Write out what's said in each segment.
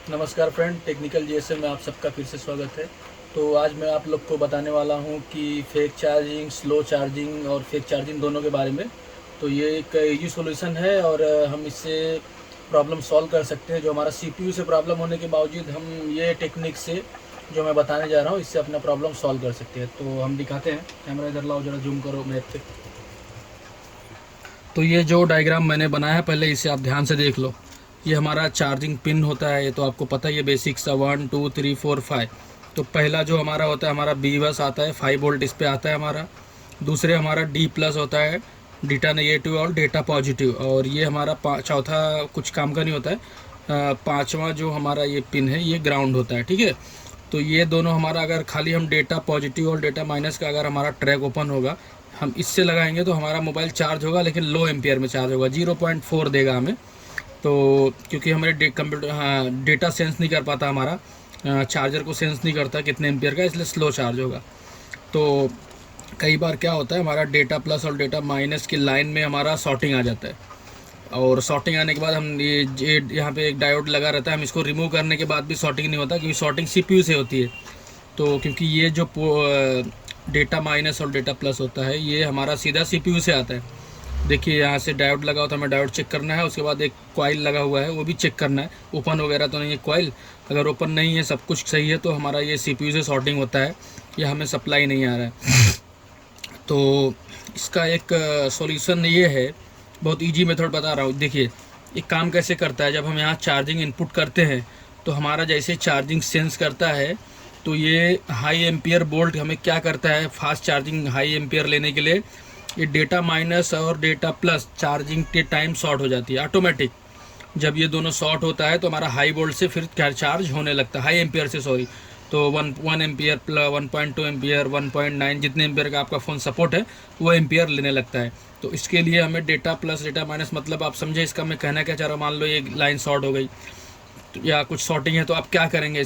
नमस्कार friend, technical GSM में आप सबका फिर से स्वागत है। तो आज मैं आप लोग को बताने वाला हूं कि फेक चार्जिंग, स्लो चार्जिंग और फेक चार्जिंग दोनों के बारे में। तो ये एक इजी सॉल्यूशन है और हम इससे प्रॉब्लम सॉल्व कर सकते हैं। जो हमारा सीपीयू से प्रॉब्लम होने के बावजूद हम ये टेक्निक से जो मैं बताने जा रहा हूँ इससे अपना प्रॉब्लम सॉल्व कर सकते हैं। तो हम दिखाते हैं। कैमरा इधर लाओ, जरा जूम करो मैप पे। तो ये जो डायग्राम मैंने बनाया है पहले इसे आप ध्यान से देख लो। ये हमारा चार्जिंग पिन होता है, ये तो आपको पता ही है बेसिक्स 1 2 3 4 5। तो पहला जो हमारा होता है हमारा बी बस आता है, 5 वोल्ट इस पे आता है हमारा। दूसरे हमारा डी प्लस होता है, डेटा नेगेटिव और डेटा पॉजिटिव। और ये हमारा चौथा कुछ काम का नहीं होता है। पाँचवा जो हमारा ये पिन है ये ग्राउंड होता है, ठीक है। तो ये दोनों हमारा अगर खाली हम डेटा पॉजिटिव और डेटा माइनस का अगर हमारा ट्रैक ओपन होगा, हम इससे लगाएंगे तो हमारा मोबाइल चार्ज होगा, लेकिन लो एम्पियर में चार्ज होगा, 0.4 देगा हमें। तो क्योंकि हमारे कंप्यूटर डेटा सेंस नहीं कर पाता, हमारा चार्जर को सेंस नहीं करता कितने एम्पियर का, इसलिए स्लो चार्ज होगा। तो कई बार क्या होता है हमारा डेटा प्लस और डेटा माइनस की लाइन में हमारा शॉर्टिंग आ जाता है। और शॉर्टिंग आने के बाद हम ये यहाँ पे एक डायोड लगा रहता है, हम इसको रिमूव करने के बाद भी शॉर्टिंग नहीं होता, क्योंकि शॉर्टिंग सीपीयू से होती है। तो क्योंकि ये जो डेटा माइनस और डेटा प्लस होता है ये हमारा सीधा सीपीयू से आता है। देखिए यहाँ से डायोड लगा होता है, हमें डायोड चेक करना है। उसके बाद एक कॉइल लगा हुआ है, वो भी चेक करना है ओपन वगैरह तो नहीं है कॉइल। अगर ओपन नहीं है, सब कुछ सही है, तो हमारा ये सीपीयू से शॉर्टिंग होता है, या हमें सप्लाई नहीं आ रहा है। तो इसका एक सॉल्यूशन ये है, बहुत इजी मेथड बता रहा हूँ। देखिए एक काम कैसे करता है। जब हम यहाँ चार्जिंग इनपुट करते हैं तो हमारा जैसे चार्जिंग सेंस करता है, तो ये हाई एम्पियर बोल्ट हमें क्या करता है, फास्ट चार्जिंग हाई एम्पियर लेने के लिए ये डेटा माइनस और डेटा प्लस चार्जिंग के टाइम शॉर्ट हो जाती है ऑटोमेटिक। जब ये दोनों शॉर्ट होता है तो हमारा हाई वोल्ट से फिर चार्ज होने लगता है, हाई एम्पियर से सॉरी। तो 1 एम्पियर प्लस 1.2 एम्पियर 1.9 जितने एम्पियर का आपका फ़ोन सपोर्ट है वो एम्पियर लेने लगता है। तो इसके लिए हमें डेटा प्लस डेटा माइनस, मतलब आप समझे इसका मैं कहना क्या चाह रहा हूँ। मान लो ये लाइन शॉर्ट हो गई या कुछ शॉर्टिंग है, तो आप क्या करेंगे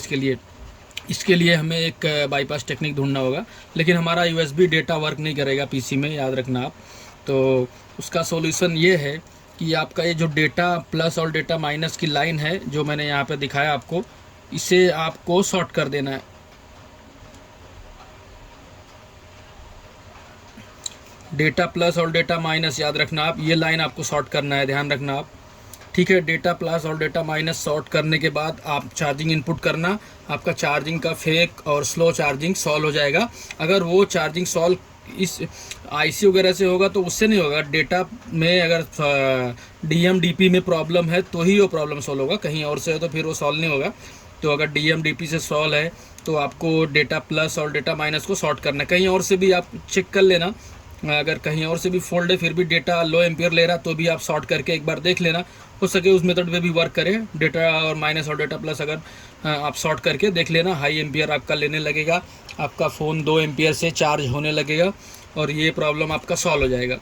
इसके लिए हमें एक बाईपास टेक्निक ढूंढना होगा। लेकिन हमारा यूएसबी डेटा वर्क नहीं करेगा पीसी में, याद रखना आप। तो उसका सॉल्यूशन ये है कि आपका ये जो डेटा प्लस और डेटा माइनस की लाइन है जो मैंने यहाँ पे दिखाया आपको, इसे आपको शॉर्ट कर देना है। डेटा प्लस और डेटा माइनस याद रखना आप, ये लाइन आपको शॉर्ट करना है, ध्यान रखना आप, ठीक है। डेटा प्लस और डेटा माइनस शॉर्ट करने के बाद आप चार्जिंग इनपुट करना, आपका चार्जिंग का फेक और स्लो चार्जिंग सॉल्व हो जाएगा। अगर वो चार्जिंग सॉल्व इस आईसी वगैरह से होगा तो उससे नहीं होगा। डेटा में अगर डीएम-डीपी में प्रॉब्लम है तो ही वो प्रॉब्लम सॉल्व होगा, कहीं और से है तो फिर वो सॉल्व नहीं होगा। तो अगर डीएम-डीपी से सॉल्व है तो आपको डेटा प्लस और डेटा माइनस को शॉर्ट करना है। कहीं और से भी आप चेक कर लेना, अगर कहीं और से भी फोल्ड है फिर भी डेटा लो एम्पियर ले रहा तो भी आप शॉर्ट करके एक बार देख लेना, हो सके उस मेथड पे भी वर्क करे। डेटा और माइनस और डेटा प्लस अगर आप शॉर्ट करके देख लेना, हाई एम्पियर आपका लेने लगेगा, आपका फ़ोन 2 एम्पियर से चार्ज होने लगेगा और ये प्रॉब्लम आपका सॉल्व हो जाएगा।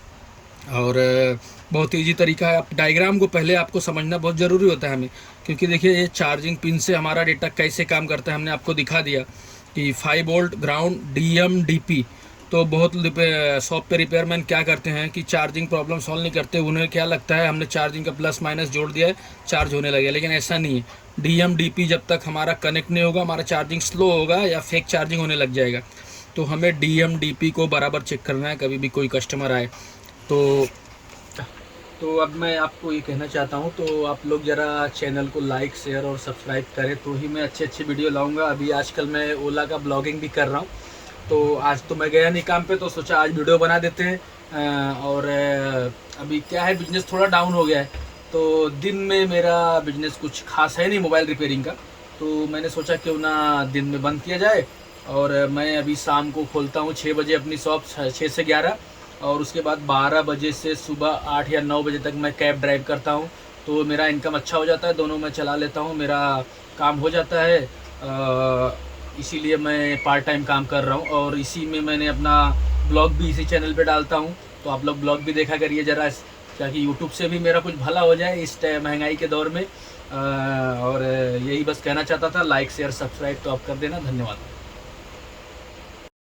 और बहुत ईजी तरीका है। आप डायग्राम को पहले आपको समझना बहुत ज़रूरी होता है हमें, क्योंकि देखिए ये चार्जिंग पिन से हमारा डेटा कैसे काम करता है हमने आपको दिखा दिया कि 5 वोल्ट ग्राउंड डीएम-डीपी। तो बहुत शॉप पे रिपेयरमैन क्या करते हैं कि चार्जिंग प्रॉब्लम सॉल्व नहीं करते, उन्हें क्या लगता है हमने चार्जिंग का प्लस माइनस जोड़ दिया है चार्ज होने लगे, लेकिन ऐसा नहीं है। डीएम-डीपी जब तक हमारा कनेक्ट नहीं होगा हमारा चार्जिंग स्लो होगा या फेक चार्जिंग होने लग जाएगा। तो हमें डीएम-डीपी को बराबर चेक करना है कभी भी कोई कस्टमर आए तो अब मैं आपको ये कहना चाहता हूँ, तो आप लोग ज़रा चैनल को लाइक शेयर और सब्सक्राइब करें तो ही मैं अच्छे वीडियो लाऊँगा। अभी आजकल मैं ओला का ब्लॉगिंग भी कर रहा हूँ, तो आज तो मैं गया नहीं काम पे, तो सोचा आज वीडियो बना देते हैं। और अभी क्या है, बिजनेस थोड़ा डाउन हो गया है, तो दिन में मेरा बिजनेस कुछ खास है नहीं मोबाइल रिपेयरिंग का। तो मैंने सोचा क्यों ना दिन में बंद किया जाए, और मैं अभी शाम को खोलता हूँ 6 बजे अपनी शॉप, 6 से 11, और उसके बाद 12 बजे से सुबह 8 या 9 बजे तक मैं कैब ड्राइव करता हूँ। तो मेरा इनकम अच्छा हो जाता है, दोनों मैं चला लेता हूँ, मेरा काम हो जाता है। इसीलिए मैं पार्ट टाइम काम कर रहा हूँ, और इसी में मैंने अपना ब्लॉग भी इसी चैनल पे डालता हूँ। तो आप लोग ब्लॉग भी देखा करिए ज़रा, ताकि यूट्यूब से भी मेरा कुछ भला हो जाए इस महंगाई के दौर में। और यही बस कहना चाहता था। लाइक शेयर सब्सक्राइब तो आप कर देना। धन्यवाद।